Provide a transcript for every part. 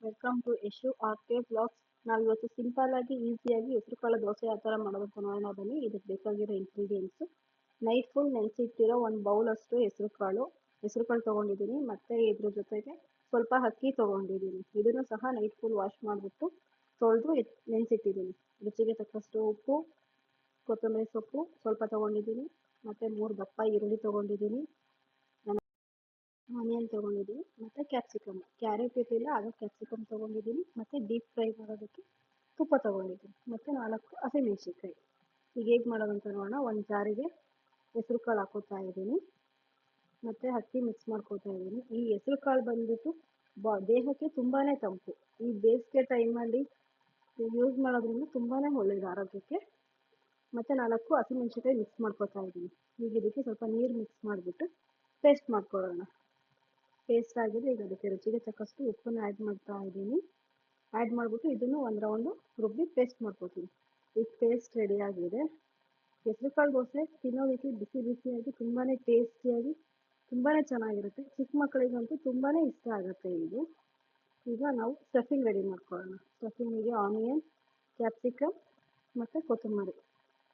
Welcome to Yashu R K. Vlogs. ನಾವಿವತ್ತು simple ಆಗಿ ಈಸಿಯಾಗಿ ಹೆಸರುಕಾಳು ದೋಸೆ ಯಾವ ಥರ ಮಾಡೋದು ಅಂತ ನೋಡೋಣ ಬನ್ನಿ. ಇದಕ್ಕೆ ಬೇಕಾಗಿರೋ ಇಂಗ್ರೀಡಿಯೆಂಟ್ಸು ನೈಟ್ ಫುಲ್ ನೆನೆಸಿಟ್ಟಿರೋ ಒಂದು ಬೌಲಷ್ಟು ಹೆಸರುಕಾಳು ತೊಗೊಂಡಿದ್ದೀನಿ. ಮತ್ತು ಇದ್ರ ಜೊತೆಗೆ ಸ್ವಲ್ಪ ಅಕ್ಕಿ ತೊಗೊಂಡಿದ್ದೀನಿ. ಇದನ್ನು ಸಹ ನೈಟ್ ಫುಲ್ ವಾಶ್ ಮಾಡಿಬಿಟ್ಟು ತೊಳೆದು ನೆನೆಸಿಟ್ಟಿದ್ದೀನಿ. ರುಚಿಗೆ ತಕ್ಕಷ್ಟು ಉಪ್ಪು, ಕೊತ್ತಂಬರಿ ಸೊಪ್ಪು ಸ್ವಲ್ಪ ತೊಗೊಂಡಿದ್ದೀನಿ. ಮತ್ತು 3 ದಪ್ಪ ಈರುಳ್ಳಿ ತೊಗೊಂಡಿದ್ದೀನಿ, ಆನಿಯನ್ ತೊಗೊಂಡಿದ್ದೀನಿ, ಮತ್ತು ಕ್ಯಾಪ್ಸಿಕಮ್. ಕ್ಯಾರೆಟ್ ಇರಲಿಲ್ಲ, ಆಗ ಕ್ಯಾಪ್ಸಿಕಮ್ ತೊಗೊಂಡಿದ್ದೀನಿ. ಮತ್ತು ಡೀಪ್ ಫ್ರೈ ಮಾಡೋದಕ್ಕೆ ತುಪ್ಪ ತೊಗೊಂಡಿದ್ದೀನಿ, ಮತ್ತು 4 ಹಸಿಮೆಣಸಿನ್ಕಾಯಿ. ಈಗ ಹೇಗೆ ಮಾಡೋದಂತ ನೋಡೋಣ. ಒಂದು ಜಾರಿಗೆ ಹೆಸರುಕಾಳು ಹಾಕೋತಾ ಇದ್ದೀನಿ, ಮತ್ತು ಅಕ್ಕಿ ಮಿಕ್ಸ್ ಮಾಡ್ಕೋತಾ ಇದ್ದೀನಿ. ಈ ಹೆಸರುಕಾಳು ಬಂದುಬಿಟ್ಟು ದೇಹಕ್ಕೆ ತುಂಬಾ ತಂಪು. ಈ ಬೇಸಿಗೆ ಟೈಮಲ್ಲಿ ಯೂಸ್ ಮಾಡೋದ್ರಿಂದ ತುಂಬಾ ಒಳ್ಳೆಯದು ಆರೋಗ್ಯಕ್ಕೆ. ಮತ್ತು 4 ಹಸಿಮೆಣಸಿನ್ಕಾಯಿ ಮಿಕ್ಸ್ ಮಾಡ್ಕೋತಾ ಇದ್ದೀನಿ. ಈಗ ಇದಕ್ಕೆ ಸ್ವಲ್ಪ ನೀರು ಮಿಕ್ಸ್ ಮಾಡಿಬಿಟ್ಟು ಪೇಸ್ಟ್ ಮಾಡ್ಕೊಳ್ಳೋಣ. ಪೇಸ್ಟ್ ಆಗಿದೆ. ಈಗ ಅದಕ್ಕೆ ರುಚಿಗೆ ತಕ್ಕಷ್ಟು ಉಪ್ಪನ್ನು ಆ್ಯಡ್ ಮಾಡ್ತಾ ಇದ್ದೀನಿ. ಆ್ಯಡ್ ಮಾಡಿಬಿಟ್ಟು ಇದನ್ನು ಒಂದು ರೌಂಡು ರುಬ್ಬಿ ಪೇಸ್ಟ್ ಮಾಡ್ಕೊತೀನಿ. ಈಗ ಪೇಸ್ಟ್ ರೆಡಿಯಾಗಿದೆ. ಹೆಸರುಕಾಳು ದೋಸೆ ತಿನ್ನೋದಕ್ಕೆ ಬಿಸಿ ಬಿಸಿಯಾಗಿ ತುಂಬಾ ಟೇಸ್ಟಿಯಾಗಿ ತುಂಬಾ ಚೆನ್ನಾಗಿರುತ್ತೆ. ಚಿಕ್ಕ ಮಕ್ಕಳಿಗಂತೂ ತುಂಬಾ ಇಷ್ಟ ಆಗುತ್ತೆ ಇದು. ಈಗ ನಾವು ಸ್ಟಫಿಂಗ್ ರೆಡಿ ಮಾಡ್ಕೊಳ್ಳೋಣ. ಸ್ಟಫಿಂಗಿಗೆ ಆನಿಯನ್, ಕ್ಯಾಪ್ಸಿಕಮ್ ಮತ್ತು ಕೊತ್ತಂಬರಿ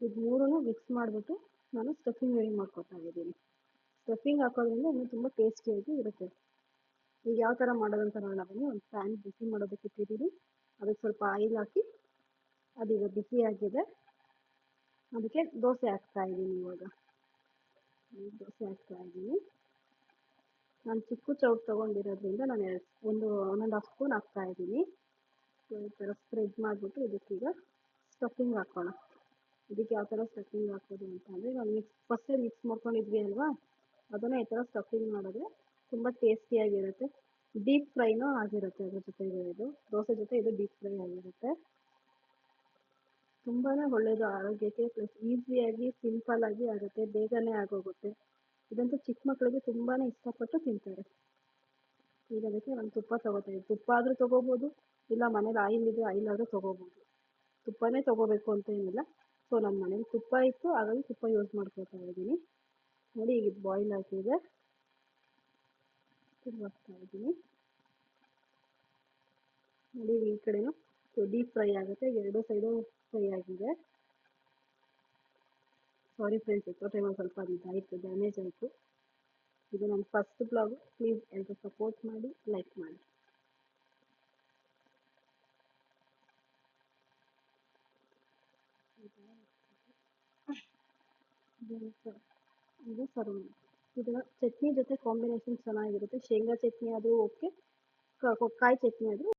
ಇದು 3 ಮಿಕ್ಸ್ ಮಾಡಿಬಿಟ್ಟು ನಾನು ಸ್ಟಫಿಂಗ್ ರೆಡಿ ಮಾಡ್ಕೊತಾ ಇದ್ದೀನಿ. ಸ್ಟಫಿಂಗ್ ಹಾಕೋದ್ರಿಂದ ಇನ್ನೂ ತುಂಬ ಟೇಸ್ಟಿಯಾಗಿ ಇರುತ್ತೆ. ಈಗ ಯಾವ ಥರ ಮಾಡೋದಂತ ನೋಡೋಣ ಬನ್ನಿ. ಒಂದು ಪ್ಯಾನ್ ಬಿಸಿ ಮಾಡೋದಕ್ಕೆ ಇಟ್ಟಿದ್ದೀನಿ. ಅದಕ್ಕೆ ಸ್ವಲ್ಪ ಆಯಿಲ್ ಹಾಕಿ ಅದೀಗ ಬಿಸಿಯಾಗಿದೆ. ಅದಕ್ಕೆ ದೋಸೆ ಹಾಕ್ತಾ ಇದ್ದೀನಿ. ಇವಾಗ ದೋಸೆ ಹಾಕ್ತಾ ಇದ್ದೀನಿ. ನಾನು ಚಿಕ್ಕ ಚೌಟ್ ತೊಗೊಂಡಿರೋದ್ರಿಂದ ನಾನು 1.5 ಸ್ಪೂನ್ ಹಾಕ್ತಾ ಇದ್ದೀನಿ. ಈ ಥರ ಸ್ಪ್ರೆಡ್ ಮಾಡಿಬಿಟ್ಟು ಇದಕ್ಕೀಗ ಸ್ಟಫಿಂಗ್ ಹಾಕೋಣ. ಇದಕ್ಕೆ ಯಾವ ಥರ ಸ್ಟಫಿಂಗ್ ಹಾಕೋದು ಅಂತ ಅಂದರೆ, ನಾವು ಫಸ್ಟೇ ಮಿಕ್ಸ್ ಮಾಡ್ಕೊಂಡಿದ್ವಿ ಅಲ್ವಾ, ಅದನ್ನು ಈ ಥರ ಸ್ಟಫಿಂಗ್ ಮಾಡಿದ್ರೆ ತುಂಬ ಟೇಸ್ಟಿಯಾಗಿರುತ್ತೆ. ಡೀಪ್ ಫ್ರೈನೂ ಆಗಿರುತ್ತೆ. ಅದ್ರ ಜೊತೆಗೆ ಇದು ದೋಸೆ ಜೊತೆ ಇದು ಡೀಪ್ ಫ್ರೈ ಆಗಿರುತ್ತೆ. ತುಂಬಾ ಒಳ್ಳೆಯದು ಆರೋಗ್ಯಕ್ಕೆ. ಪ್ಲಸ್ ಈಸಿಯಾಗಿ ಸಿಂಪಲ್ಲಾಗಿ ಆಗುತ್ತೆ, ಬೇಗನೆ ಆಗೋಗುತ್ತೆ. ಇದಂತೂ ಚಿಕ್ಕ ಮಕ್ಕಳಿಗೆ ತುಂಬಾ ಇಷ್ಟಪಟ್ಟು ತಿಂತಾರೆ. ಈಗ ಅದಕ್ಕೆ ನಾನು ತುಪ್ಪ ತೊಗೋತಾ ಇದ್ದೀನಿ. ತುಪ್ಪ ಆದರೂ ತೊಗೋಬೋದು, ಇಲ್ಲ ಮನೇಲಿ ಆಯಿಲ್ ಇದೆ ಆಯಿಲ್ ಆದರೂ ತೊಗೋಬೋದು. ತುಪ್ಪನೇ ತೊಗೋಬೇಕು ಅಂತ ಏನಿಲ್ಲ. ಸೊ ನಮ್ಮ ಮನೇಲಿ ತುಪ್ಪ ಇತ್ತು, ಹಾಗಾಗಿ ತುಪ್ಪ ಯೂಸ್ ಮಾಡ್ಕೊತಾ ಇದ್ದೀನಿ. ನೋಡಿ ಈಗ ಇದು ಬಾಯ್ಲ್ ಆಗಿದೆ. ತಿರುಗಿಸ್ತಾ ಇದ್ದೀನಿ. ನೋಡಿ ಈ ಕಡೆನೂ ಡೀಪ್ ಫ್ರೈ ಆಗುತ್ತೆ. 2 ಸೈಡು ಫ್ರೈ ಆಗಿದೆ. ಸಾರಿ ಫ್ರೆಂಡ್ಸ್, ಎಷ್ಟೋ ಟೈಮಲ್ಲಿ ಸ್ವಲ್ಪ ಇದಾಯಿತು, ಡ್ಯಾಮೇಜ್ ಆಯಿತು. ಇದು ನನ್ನ ಫಸ್ಟ್ ಬ್ಲಾಗು. ಪ್ಲೀಸ್ ಎಲ್ಲರೂ ಸಪೋರ್ಟ್ ಮಾಡಿ, ಲೈಕ್ ಮಾಡಿ. ಇದು ಸರ್ವ್ ಮಾಡಿ. ಇದನ್ನು ಚಟ್ನಿ ಜೊತೆ ಕಾಂಬಿನೇಷನ್ ಚೆನ್ನಾಗಿರುತ್ತೆ. ಶೇಂಗಾ ಚಟ್ನಿ ಆದರೂ ಓಕೆ, ಕಾಯಿ ಚಟ್ನಿ ಆದರೂ